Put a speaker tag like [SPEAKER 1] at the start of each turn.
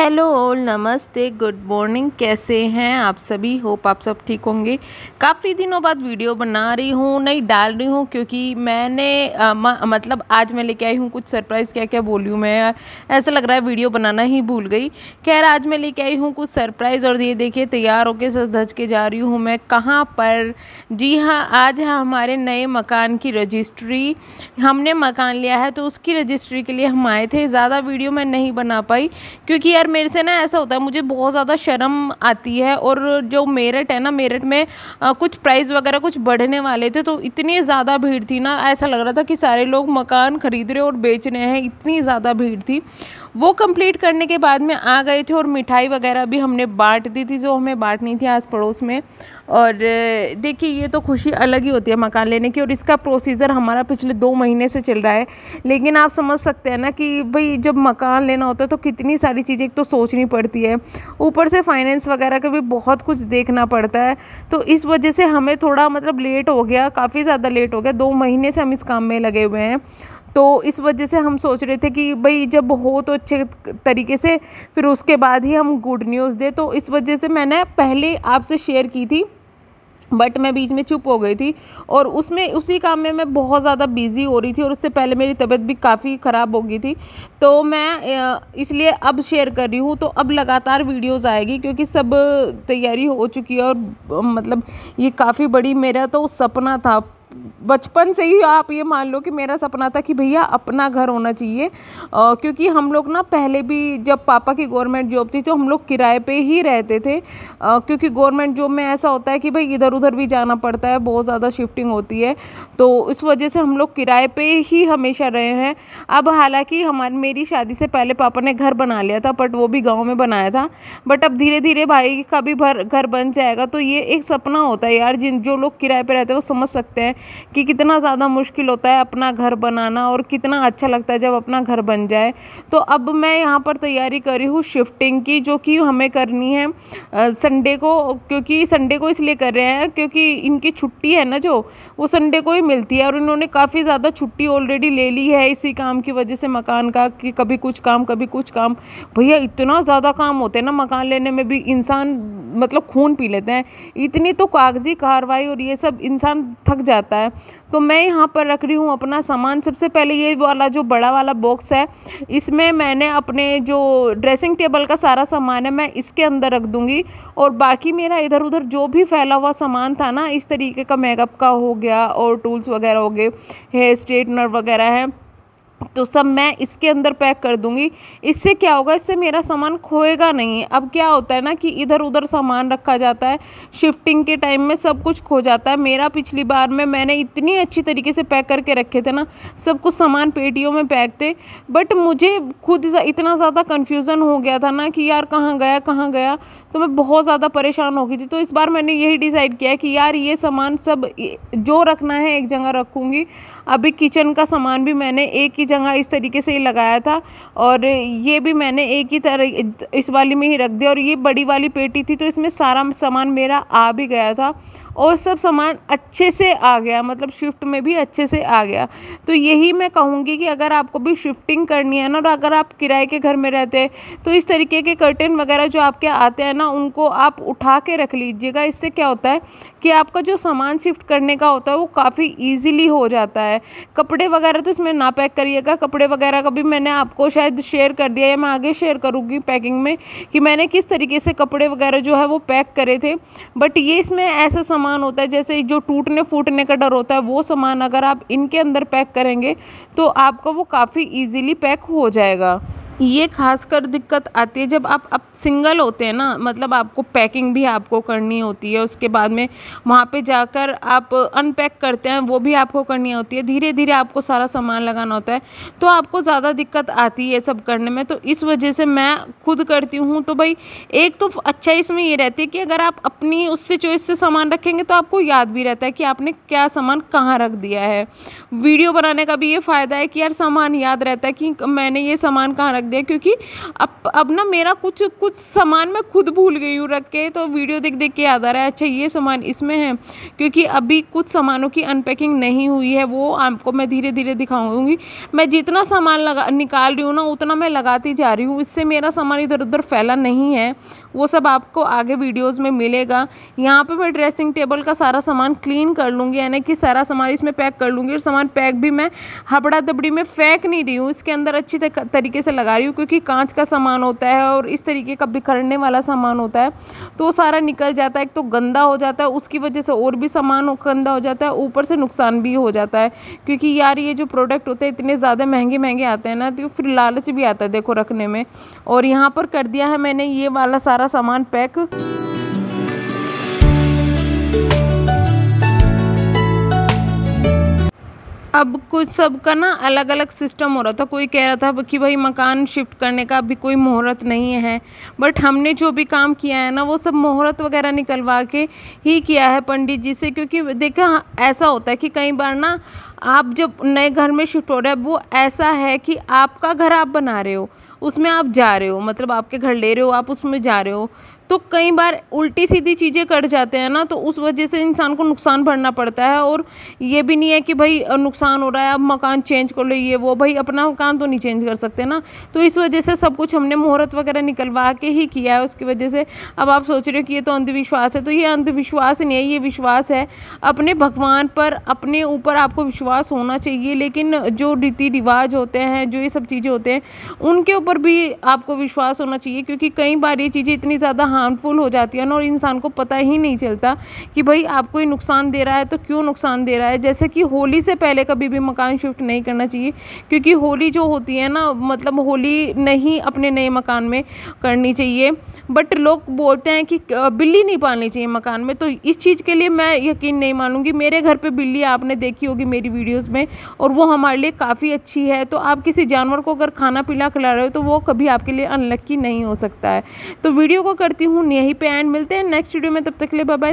[SPEAKER 1] Hello all, नमस्ते, good morning. कैसे हैं आप सभी? होप आप सब ठीक होंगे। काफ़ी दिनों बाद वीडियो बना रही हूँ, नहीं डाल रही हूँ क्योंकि मैंने मतलब आज मैं लेके आई हूँ कुछ सरप्राइज़। क्या क्या बोल रही हूँ मैं यार, ऐसा लग रहा है वीडियो बनाना ही भूल गई। खैर, आज मैं लेके आई हूँ कुछ सरप्राइज़ और ये देखिए तैयार होके सज धज के जा रही हूँ मैं कहाँ पर। जी हाँ, आज है हमारे नए मकान की रजिस्ट्री। हमने मकान लिया है तो उसकी रजिस्ट्री के लिए हम आए थे। ज़्यादा वीडियो मैं नहीं बना पाई क्योंकि यार मेरे से ना ऐसा होता है, मुझे बहुत ज़्यादा शर्म आती है। और जो मेरठ है ना, मेरठ में कुछ प्राइस वगैरह कुछ बढ़ने वाले थे तो इतनी ज़्यादा भीड़ थी ना, ऐसा लग रहा था कि सारे लोग मकान खरीद रहे और बेच रहे हैं, इतनी ज़्यादा भीड़ थी। वो कंप्लीट करने के बाद में आ गए थे और मिठाई वगैरह भी हमने बांट दी थी जो हमें बांटनी थी आस पड़ोस में। और देखिए ये तो खुशी अलग ही होती है मकान लेने की, और इसका प्रोसीजर हमारा पिछले 2 महीने से चल रहा है। लेकिन आप समझ सकते हैं ना कि भाई जब मकान लेना होता है तो कितनी सारी चीज़ें एक तो सोचनी पड़ती है, ऊपर से फाइनेंस वगैरह का भी बहुत कुछ देखना पड़ता है। तो इस वजह से हमें थोड़ा मतलब लेट हो गया, काफ़ी ज़्यादा लेट हो गया। 2 महीने से हम इस काम में लगे हुए हैं। तो इस वजह से हम सोच रहे थे कि भाई जब हो तो अच्छे तरीके से, फिर उसके बाद ही हम गुड न्यूज़ दें। तो इस वजह से मैंने पहले आपसे शेयर की थी, बट मैं बीच में चुप हो गई थी और उसमें उसी काम में मैं बहुत ज़्यादा बिज़ी हो रही थी, और उससे पहले मेरी तबीयत भी काफ़ी ख़राब हो गई थी। तो मैं इसलिए अब शेयर कर रही हूँ। तो अब लगातार वीडियोस आएगी क्योंकि सब तैयारी हो चुकी है। और मतलब ये काफ़ी बड़ी, मेरा तो सपना था बचपन से ही, आप ये मान लो कि मेरा सपना था कि भैया अपना घर होना चाहिए। क्योंकि हम लोग ना पहले भी जब पापा की गवर्नमेंट जॉब थी तो हम लोग किराए पे ही रहते थे। क्योंकि गवर्नमेंट जॉब में ऐसा होता है कि भाई इधर उधर भी जाना पड़ता है, बहुत ज़्यादा शिफ्टिंग होती है। तो इस वजह से हम लोग किराए पे ही हमेशा रहे हैं। अब हालांकि मेरी शादी से पहले पापा ने घर बना लिया था, बट वो भी गाँव में बनाया था। बट अब धीरे धीरे भाई का भी घर बन जाएगा। तो ये एक सपना होता है यार, जो लोग किराए पे रहते हैं वो समझ सकते हैं कि कितना ज़्यादा मुश्किल होता है अपना घर बनाना, और कितना अच्छा लगता है जब अपना घर बन जाए। तो अब मैं यहाँ पर तैयारी कर रही हूँ शिफ्टिंग की, जो कि हमें करनी है संडे को। क्योंकि संडे को इसलिए कर रहे हैं क्योंकि इनकी छुट्टी है ना, जो वो संडे को ही मिलती है। और इन्होंने काफ़ी ज़्यादा छुट्टी ऑलरेडी ले ली है इसी काम की वजह से, मकान का, कि कभी कुछ काम कभी कुछ काम। भैया इतना ज़्यादा काम होते हैं ना मकान लेने में भी, इंसान मतलब खून पी लेते हैं। इतनी तो कागजी कार्रवाई और ये सब, इंसान थक जाता है। तो मैं यहाँ पर रख रही हूँ अपना सामान। सबसे पहले ये वाला जो बड़ा वाला बॉक्स है, इसमें मैंने अपने जो ड्रेसिंग टेबल का सारा सामान है मैं इसके अंदर रख दूँगी। और बाकी मेरा इधर उधर जो भी फैला हुआ सामान था ना, इस तरीके का मेकअप का हो गया और टूल्स वगैरह हो गए, हेयर स्ट्रेटनर वगैरह है, तो सब मैं इसके अंदर पैक कर दूंगी। इससे क्या होगा, इससे मेरा सामान खोएगा नहीं। अब क्या होता है ना कि इधर उधर सामान रखा जाता है, शिफ्टिंग के टाइम में सब कुछ खो जाता है। मेरा पिछली बार में मैंने इतनी अच्छी तरीके से पैक करके रखे थे ना, सब कुछ सामान पेटियों में पैक थे, बट मुझे खुद इतना ज़्यादा कन्फ्यूज़न हो गया था ना कि यार कहाँ गया कहाँ गया। तो मैं बहुत ज़्यादा परेशान हो गई थी। तो इस बार मैंने यही डिसाइड किया कि यार ये सामान सब जो रखना है एक जगह रखूँगी। अभी किचन का सामान भी मैंने एक ही जगह इस तरीके से ही लगाया था, और ये भी मैंने एक ही तरह इस वाली में ही रख दिया। और ये बड़ी वाली पेटी थी तो इसमें सारा सामान मेरा आ भी गया था, और सब सामान अच्छे से आ गया, मतलब शिफ्ट में भी अच्छे से आ गया। तो यही मैं कहूँगी कि अगर आपको भी शिफ्टिंग करनी है ना, और अगर आप किराए के घर में रहते हैं तो इस तरीके के कर्टेन वगैरह जो आपके आते हैं ना, उनको आप उठा के रख लीजिएगा। इससे क्या होता है कि आपका जो सामान शिफ्ट करने का होता है वो काफ़ी ईजिली हो जाता है। कपड़े वगैरह तो इसमें ना पैक करिएगा, कपड़े वगैरह का भी मैंने आपको शायद शेयर कर दिया, या मैं आगे शेयर करूँगी पैकिंग में कि मैंने किस तरीके से कपड़े वगैरह जो है वो पैक करे थे। बट ये इसमें ऐसा सामान होता है जैसे जो टूटने फूटने का डर होता है, वो सामान अगर आप इनके अंदर पैक करेंगे तो आपका वो काफ़ी इजीली पैक हो जाएगा। ये खासकर दिक्कत आती है जब आप सिंगल होते हैं ना, मतलब आपको पैकिंग भी आपको करनी होती है, उसके बाद में वहाँ पे जाकर आप अनपैक करते हैं, वो भी आपको करनी होती है। धीरे धीरे आपको सारा सामान लगाना होता है, तो आपको ज़्यादा दिक्कत आती है सब करने में। तो इस वजह से मैं खुद करती हूँ। तो भाई एक तो अच्छा इसमें ये रहती है कि अगर आप अपनी उससे चॉइस से सामान रखेंगे तो आपको याद भी रहता है कि आपने क्या सामान कहाँ रख दिया है। वीडियो बनाने का भी ये फ़ायदा है कि यार सामान याद रहता है कि मैंने ये सामान कहाँ रख दिया, क्योंकि अब ना मेरा कुछ सामान मैं खुद भूल गई हूँ रख के, तो वीडियो देख देख के याद आ रहा है अच्छा ये सामान इसमें है। क्योंकि अभी कुछ सामानों की अनपैकिंग नहीं हुई है, वो आपको मैं धीरे धीरे दिखाऊंगी। मैं जितना सामान निकाल रही हूँ ना उतना मैं लगाती जा रही हूँ, इससे मेरा सामान इधर उधर फैला नहीं है, वो सब आपको आगे वीडियोस में मिलेगा। यहाँ पे मैं ड्रेसिंग टेबल का सारा सामान क्लीन कर लूँगी, यानी कि सारा सामान इसमें पैक कर लूँगी। और सामान पैक भी मैं हबड़ा दबड़ी में फेंक नहीं रही हूँ, इसके अंदर अच्छी तरीके से लगा रही हूँ, क्योंकि कांच का सामान होता है और इस तरीके का बिखरने वाला सामान होता है, तो वो सारा निकल जाता है, एक तो गंदा हो जाता है, उसकी वजह से और भी सामान गंदा हो जाता है, ऊपर से नुकसान भी हो जाता है। क्योंकि यार ये जो प्रोडक्ट होते हैं इतने ज़्यादा महंगे महंगे आते हैं ना, तो फिर लालच भी आता है देखो रखने में। और यहाँ पर कर दिया है मैंने ये वाला सारा सामान पैक। अब कुछ सबका ना अलग अलग सिस्टम हो रहा था, कोई कह रहा था कि भाई मकान शिफ्ट करने का अभी कोई मुहूर्त नहीं है, बट हमने जो भी काम किया है ना वो सब मुहूर्त वगैरह निकलवा के ही किया है पंडित जी से। क्योंकि देखा ऐसा होता है कि कई बार ना आप जब नए घर में शिफ्ट हो रहे हैं, वो ऐसा है कि आपका घर आप बना रहे हो, उसमें आप जा रहे हो, मतलब आपके घर ले रहे हो, आप उसमें जा रहे हो, तो कई बार उल्टी सीधी चीज़ें कट जाते हैं ना, तो उस वजह से इंसान को नुकसान भरना पड़ता है। और ये भी नहीं है कि भाई नुकसान हो रहा है अब मकान चेंज कर लो, ये वो, भाई अपना मकान तो नहीं चेंज कर सकते ना। तो इस वजह से सब कुछ हमने मुहूर्त वगैरह निकलवा के ही किया है, उसकी वजह से। अब आप सोच रहे हो कि ये तो अंधविश्वास है, तो ये अंधविश्वास नहीं है, ये विश्वास है अपने भगवान पर, अपने ऊपर आपको विश्वास होना चाहिए। लेकिन जो रीति रिवाज होते हैं, जो ये सब चीज़ें होते हैं, उनके ऊपर भी आपको विश्वास होना चाहिए, क्योंकि कई बार ये चीज़ें इतनी ज़्यादा हार्मफुल हो जाती है ना, और इंसान को पता ही नहीं चलता कि भाई आपको ये नुकसान दे रहा है तो क्यों नुकसान दे रहा है। जैसे कि होली से पहले कभी भी मकान शिफ्ट नहीं करना चाहिए, क्योंकि होली जो होती है ना, मतलब होली नहीं अपने नए मकान में करनी चाहिए। बट लोग बोलते हैं कि बिल्ली नहीं पालनी चाहिए मकान में, तो इस चीज़ के लिए मैं यकीन नहीं मानूंगी। मेरे घर पे बिल्ली आपने देखी होगी मेरी वीडियोस में, और वो हमारे लिए काफ़ी अच्छी है। तो आप किसी जानवर को अगर खाना पीना खिला रहे हो तो वो कभी आपके लिए अनलक्की नहीं हो सकता है। तो वीडियो को करती हूँ यहीं पे एंड, मिलते हैं नेक्स्ट वीडियो में, तब तक के लिए बाय बाय।